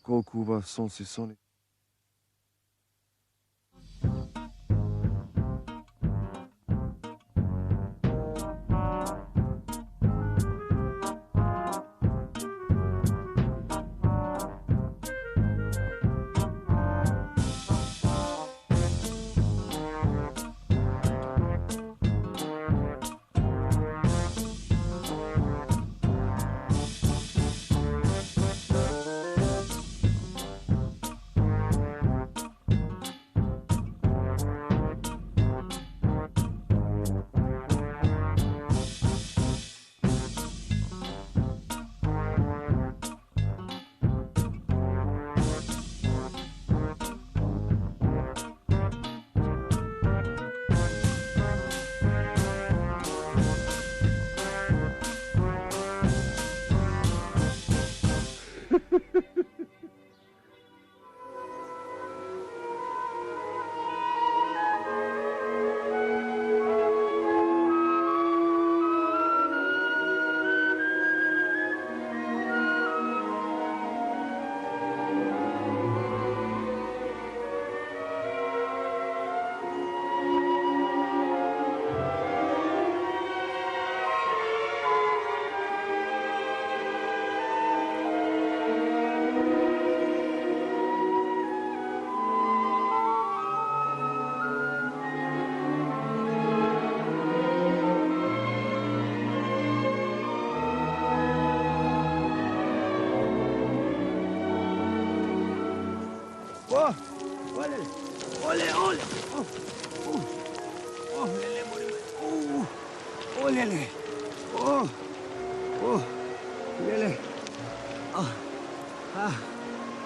Колко убав сон си сони.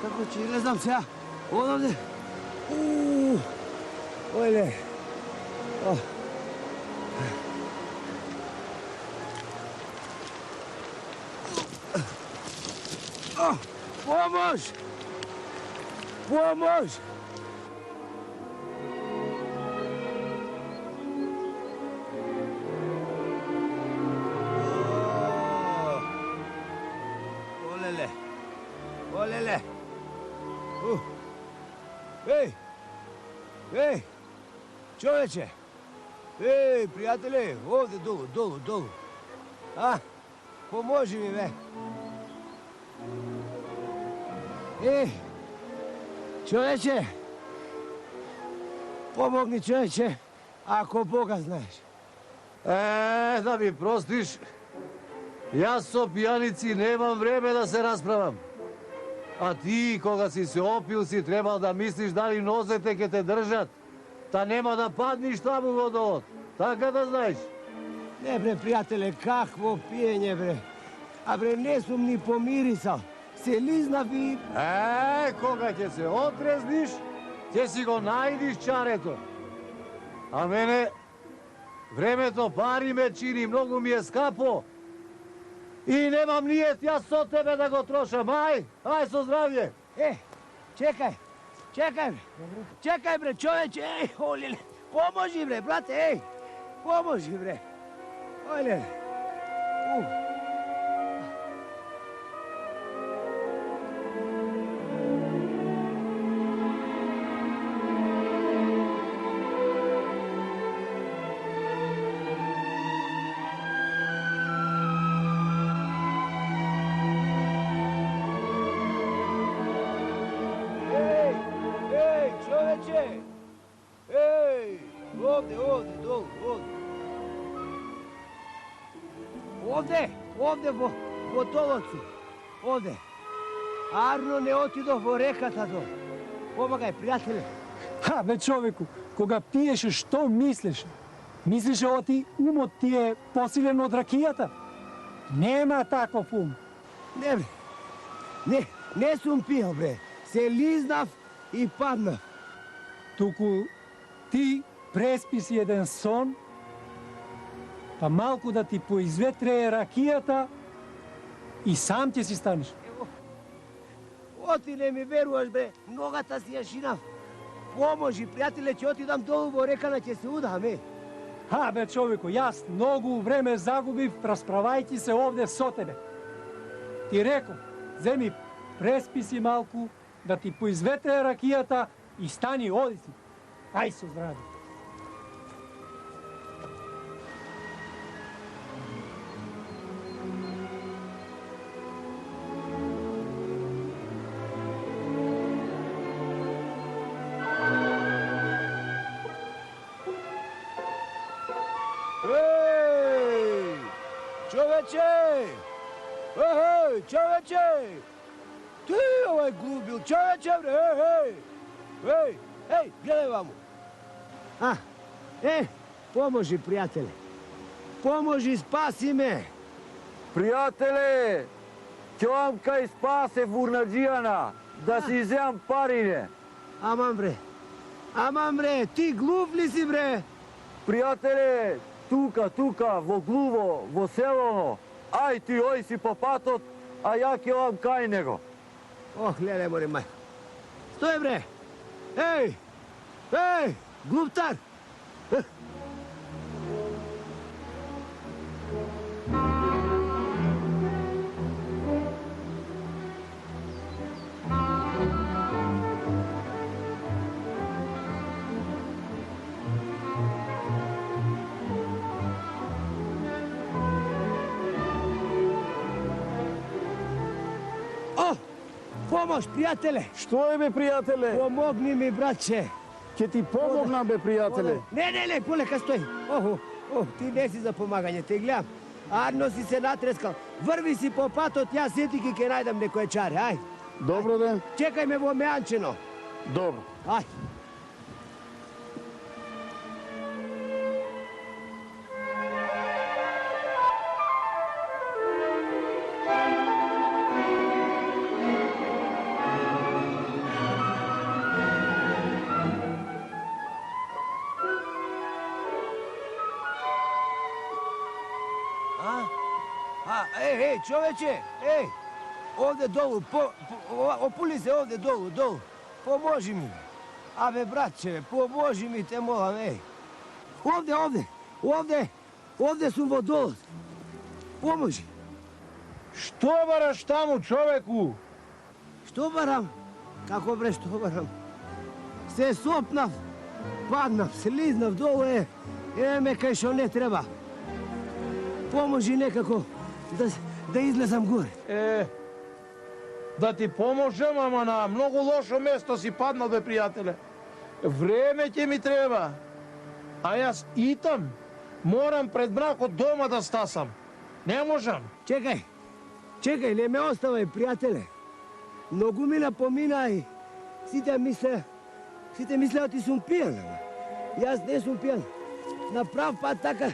Kako će, ne znam se ja, odavde. Ojle. Pomož! Pomož! Olele. Ej, čoveče. Ej, prijatelje, ovdje dolu. Pomoži mi, be. Ej, čoveče. Pomogni, čoveče, ako Boga znaš. Da mi prostiš, ja so pijanici nemam vreme da se raspravam. A ti, koga si se opil, si trebal da misliš da li nozete ke te držat, ta nema da padniš tamo u vodovod. Tako da znaš. Ne bre, prijatelje, kakvo pijenje bre. A bre, ne sam ni pomirisal. Se lizna bi... Koga će se otrezniš, će si go najdiš čareto. A mene, vreme to pari me čini, mnogo mi je skapo. I nemam nijet ja od tebe da go trošam, aj so zdravlje. Čekaj bre, čoveče, pomoži bre, brate, pomoži bre. Ojle. Ovde, po tolocu. Ovde. Arno, ne otidoh vo rekata do. Pomagaj, prijatelje. Bе, čoveku, kога piješ, što misliš? Misliš ovo ti umot ti je posilen od rakijata? Nema takov um. Ne bre. Ne sam pio bre. Se liznav i padnav. Туку ти преспи си еден сон, па малку да ти поизветрее ракијата и сам ќе си станеш. Оти не ми веруваш бе, ногата си ја шинав. Pomoži, prijatelje, će otidam dolu во рекана, ќе се удаме. Бе, човеко, јас многу време загубив расправајќи се овде со тебе. Ти реков, земи преспи си малку, да ти поизветре ракијата и стани, оди си. Ај со здраве. Ej! Čoveče! Ej, čoveče! Ti ovaj glubil, čoveče, bre, ej! Ej, ej, gledaj vamo. Pomoži, prijatelje. Pomoži, spasi me. Пријателе, ќоам кај спасе фурнаџијана, да си изеам парине. Aman bre, ti glup li si, bre? Пријателе, тука, во глуво, во селоно. Ај ти ој си по патот, а ја ќоам кај него. Oh, gledaj, more maj. Stoj, bre! Ej! Gluptar! Pomoć, prijatelje! Што е, бе, пријателе? Pomogni mi, braće! Ќе ти помогнам, бе, пријателе. Ne, poleka stoj! Ti nesi za pomaganje, te gledam. Arno si se natreskal. Vrvi si po patot, ja sjetiki ke najdam nekoje čare, aj. Добро ден. Čekaj me vo meančeno. Добро. Aj. Ej, čoveče, ovde dolu, opuli se ovde dolu, pomoži mi. Ave, braće, pomoži mi, te molam, ej. Ovde su vodolaz. Pomoži. Što varaš tamo, čoveku? Što varam? Kako bre, što varam? Se sopnav, padnav, sliznav dolu, me kaj što ne treba. Pomoži nekako da izlezam gore. Da ti pomožem, ама на mnogo lošo mesto si padnal, bе, prijatelje. Vreme ќе mi treba. A јас итам. Moram pred mrak od doma da stasam. Ne možem. Čekaj, ne me ostavaj, prijatelje. Mnogo mi napomina i site misle ti sum pijan. Јас ne sum pijan. Na prav pad taka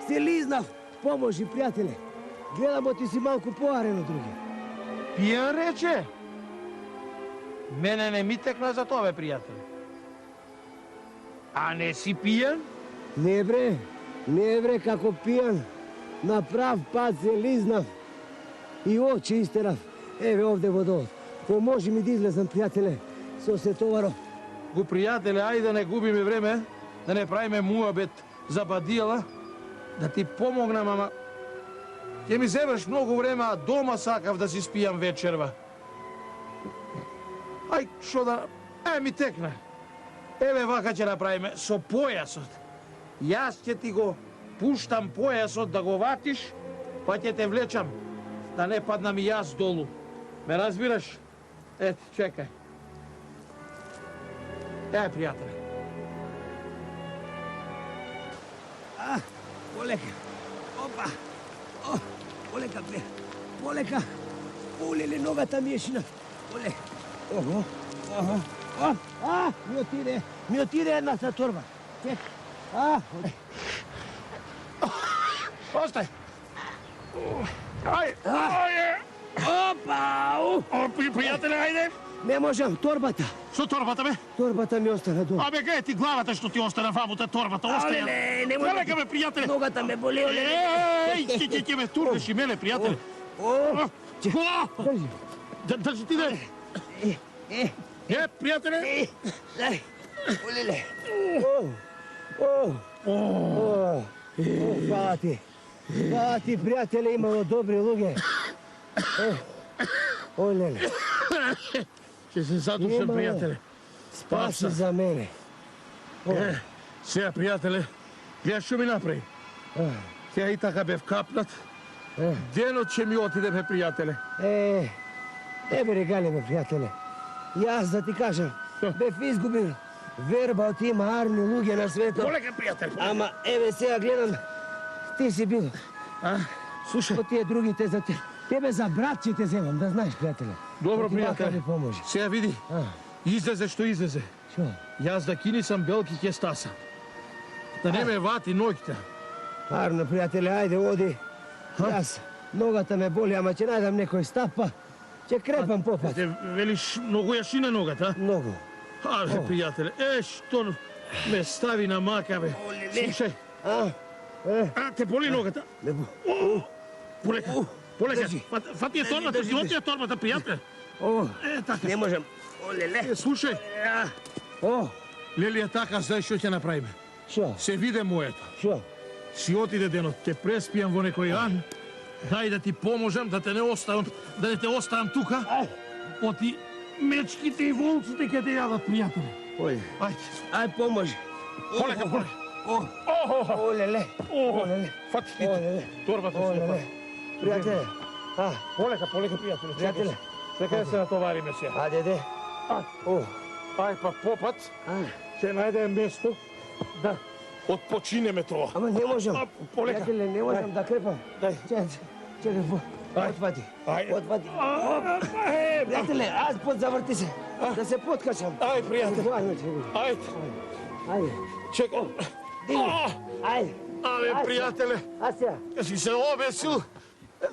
se liznav. Pomoži, prijatelje. Gledamo ti si malko poareno, drugi. Pijan reče? Мене не ми текна за тоа, бе, пријателе. А не си pijan? Ne bre, kako pijan. Na prav pad se liznav i oči isterav. Evo ovde vodovod. Pomoži mi da izlezam, prijatelje, so se tovarom. Го, пријателе, ајде да не губиме време, да не правиме муабет за бадијала, да ти помогнам, ама ќе ми земеш многу време, а дома сакав да си спијам вечерва. Ај, шо да... ми текна. Еве вака ќе направиме со појасот. Јас ќе ти го пуштам појасот да го ватиш, па ќе те влечам, да не паднам и јас долу. Ме разбираш? Ето, чекај. Пријателе. Poleka. Opa. Poleka, bre. Poleka. Ulele, nogata mi je šina. Poleka. Mi otire jedna sa torba. Čekaj. Ostaj. Ај! Опа! Пријателе, ајде! Не можам, торбата. Со торбата, бе? Торбата ми остана долу. Абе, гај ти главата што ти остана вамута торбата, остаја. Але, не можам. Полека, бе, пријателе. Ногата ме боли, оле. Ќе ме турнеш и мене, пријателе. Држи ти, да. Пријателе. Олеле. Hvala ti. Hvala ti, prijatelje, imamo dobre luge. Olele. Ќе се задушам, Нема, пријателе. Спаси за мене. Сега, пријателе, гледа што ми направи. Сега и така бев капнат. Денот ќе ми отиде, бе, пријателе. Не бе регале, пријателе. Јас да ти кажам, бев изгубил верба од има арни луѓе на светот. Полека, пријател. Ама, еве сега гледам, ти си бил. Слушај. Од тие другите за те. Тебе за брат ќе те земам, да знаеш, пријателе. Добро, Да ти бака пријателе. ми поможи. Сега види, излезе што излезе. Шо? Јас да кинисам белки ќе стасам. Да не ме вати ноќта. Арно, пријателе, ајде, оди. Јас, ногата ме боли, ама ќе најдам некој стапа. Ќе крепам попат. Те велиш многу јашина ногата, а? Многу. Абе, пријателе, што ме стави на мака, бе. Слушај, те боли ногата? Не бо... Полека, полека. држи. Фати ја торбата, држи, злоти ја торбата, пријателе. Така. Не можам. Олеле. Слушај, Лелија, така, знаеш што ќе направиме? Шо? Се виде моето. Шо? Си отиде денот, те преспијам во некој ан, дај да ти поможам, да те не оставам, да не те оставам тука. Оти мечките и волците ќе те јадат, пријателе. Оле. Ајде. Ај, поможи. Полека, полека. Олеле. Олеле. Фати ти Олеле. торбата Олеле. си. Пријателе. Полека, полека, пријателе. Пријателе. Чекај да се натовариме сега. Ајде, де. Ај, па попат, ќе најдем место да отпочинеме тоа. Ама не можам. Полека. Пријателе, не можам да крепам. Дај. Чекай, отпати. Ајде. Отпати. Пријателе, аз подзаврти се. Да се подкачам. Ај, пријателе. Ајде. Ајде. Чекай. Дигни. Ајде. Абе, пријателе, А сега. си се обесил.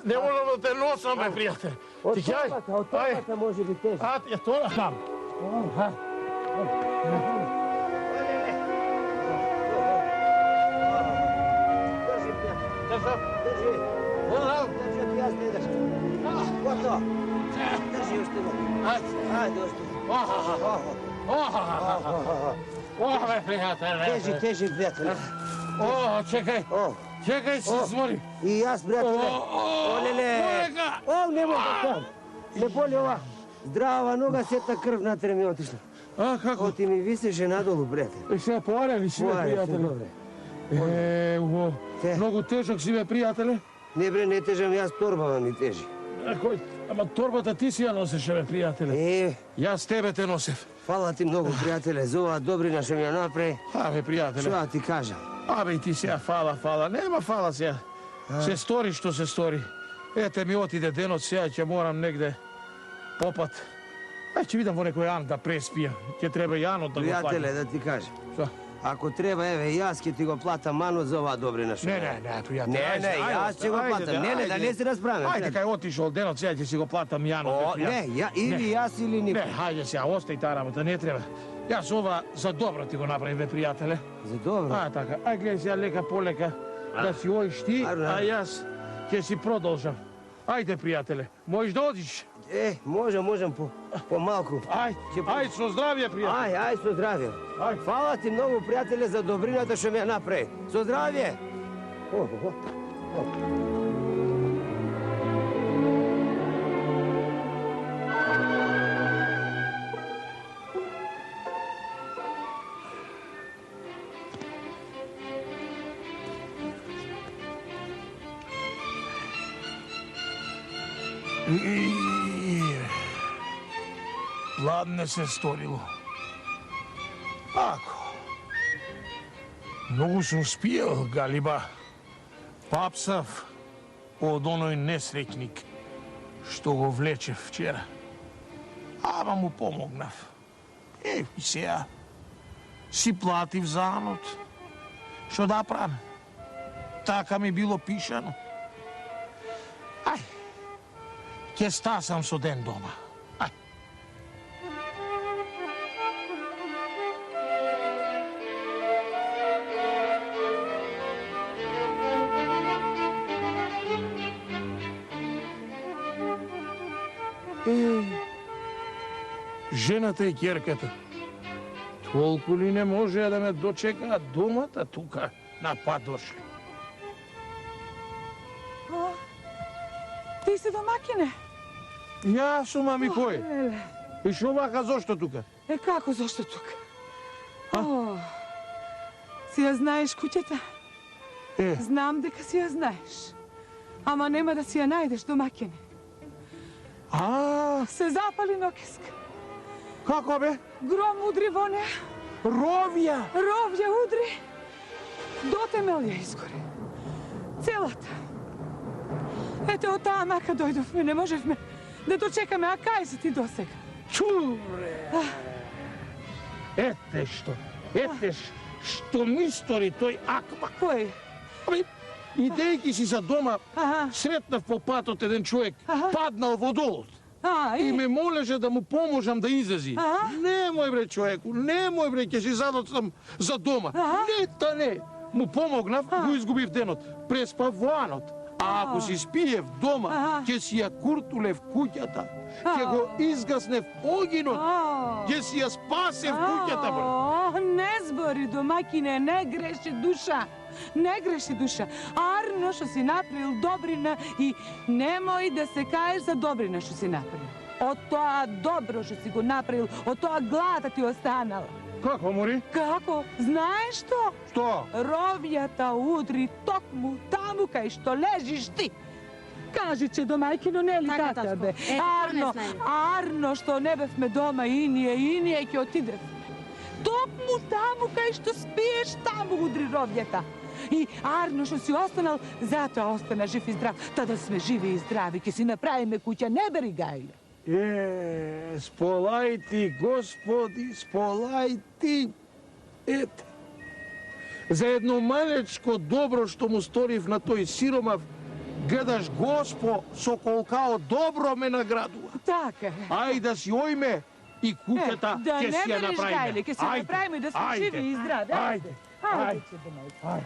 Не можам да те носам, бе, пријателе. Од Ти кај? торбата може би тежко. Ја тоа там. Држи, пријателе. Држи. Држи, ти јас не држи. Готово. Држи уште малку. Ајде, уште. Бе, пријателе. Тежи, пријателе. Чекај. Чекај, се смори. И јас, пријателе. Олеле. Полека. Не може там. Не боли ова. Здрава нога, сета крв натре ми отишла. Како? Оти ми висеше надолу, пријателе. Се поарали си, бе, пријателе. Добре. Те. Многу тежок си, бе, пријателе. Не бре, не тежам, јас торбава ми тежи. Ама торбата ти си ја носеше, бе, пријателе. Јас тебе те носев. Фала ти многу, пријателе, за оваа добрина што ми ја направи. Абе, пријателе. Што да ти кажам? Абе, и ти сега фала. Нема фала сега. Се стори што се стори. Ете ми отиде денот, сега ќе морам негде попат. Ќе видам во некој ан да преспијам. Ќе треба јанот да го платим. Пријателе, да ти кажам. Што? Ако треба, еве, јас ќе ти го платам манот за оваа добрина што. Не, пријателе. Не, јас ќе го платам. Не, да не се расправаме. Ајде, кај отишол денот, сега ќе си го платам јанот. Не, или јас или никој. Не, хајде сега, остај таа работа, не треба. Јас ова за добро ти го направим, бе, пријателе. За добро. Така. Ај, гледај сега лека полека да си одиш ти, а јас ќе си продолжам. Ајде, пријателе, можеш да одиш? Можам по малку. Ајде, со здравје, пријателе. Ајде, со здравје. Фала ти многу, пријателе, за добрината што ми ја направи. Со здравје. Ладне се сторило. Ако. Многу сум спиел, Галиба. Папсав од оној несреќник што го влече вчера. Ама му помогнав. И сега си платив за анот. Што да правам? Така ми било пишано. Ај, ќе стасам со ден дома. Ај. Жената и ќерката. Толку ли не можеа да ме дочекаат домата тука на пат дошли? Ти си домакине. Јас сум, ами кој? Леле. И шо вака, зошто тука? Како, зашто тука? О, си ја знаеш куќата? Знам дека си ја знаеш. Ама нема да си ја најдеш, домакине. Се запали нокеска. Како бе? Гром удри во неа. Ровја! Ровја удри. До темелја изгори. Целата. Ете, од таа мака дојдовме, не можевме да дочекаме, а кај си ти досега? Чуре! Ете што ми стори тој акмак. Кој? Ами, идејќи си за дома, сретнав по патот еден човек, паднал во долот. И ме молеше да му поможам да излези. Немој бре човеку, немој бре, ќе си задоцам за дома. Не. Му помогнав, го изгубив денот. Преспав во анот. А ако си спиев дома, ќе си ја куртулев куќата. Ќе го изгаснев огинот. Ќе си ја спасев куќата, бре. Не збори, домакине, не греши душа. Не греши душа. Арно што си направил добрина и немој да се каеш за добрина што си направил. Од тоа добро што си го направил, од тоа глада ти останала. Како, мори? Како? Знаеш што? Што? Ровјата удри токму таму кај што лежиш ти. Кажи, че домајкино не ли така бе? Арно што не бевме дома и ние ќе отидевме. Токму таму кај што спиеш, таму удри ровјата. И Арно што си останал, затоа остана жив и здрав. Та да сме живи и здрави, ќе си направиме куќа, не бери гајле. Сполај ти, Господи, сполај ти. Ете, за едно малечко добро што му сторив на тој сиромав, гледаш Госпо со колкао добро ме наградува. Така. Ај да си ојме и куќата ќе си ја направиме. Да не бериш гајле, ќе си ја направиме да сме живи и здрави. Ајде. Ајде, домајка.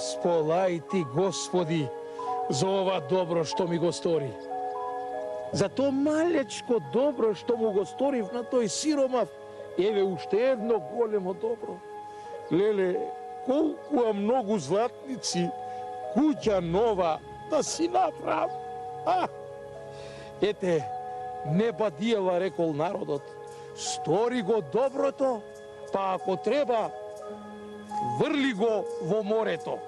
Сполај ти, Господи, за ова добро што ми го стори. За то малечко добро што му го сторив на тој сиромав, еве уште едно големо добро. Леле, колку многу златници, куќа нова да си направ. Ете, не бадиела, рекол народот, стори го доброто, па ако треба, врли го во морето.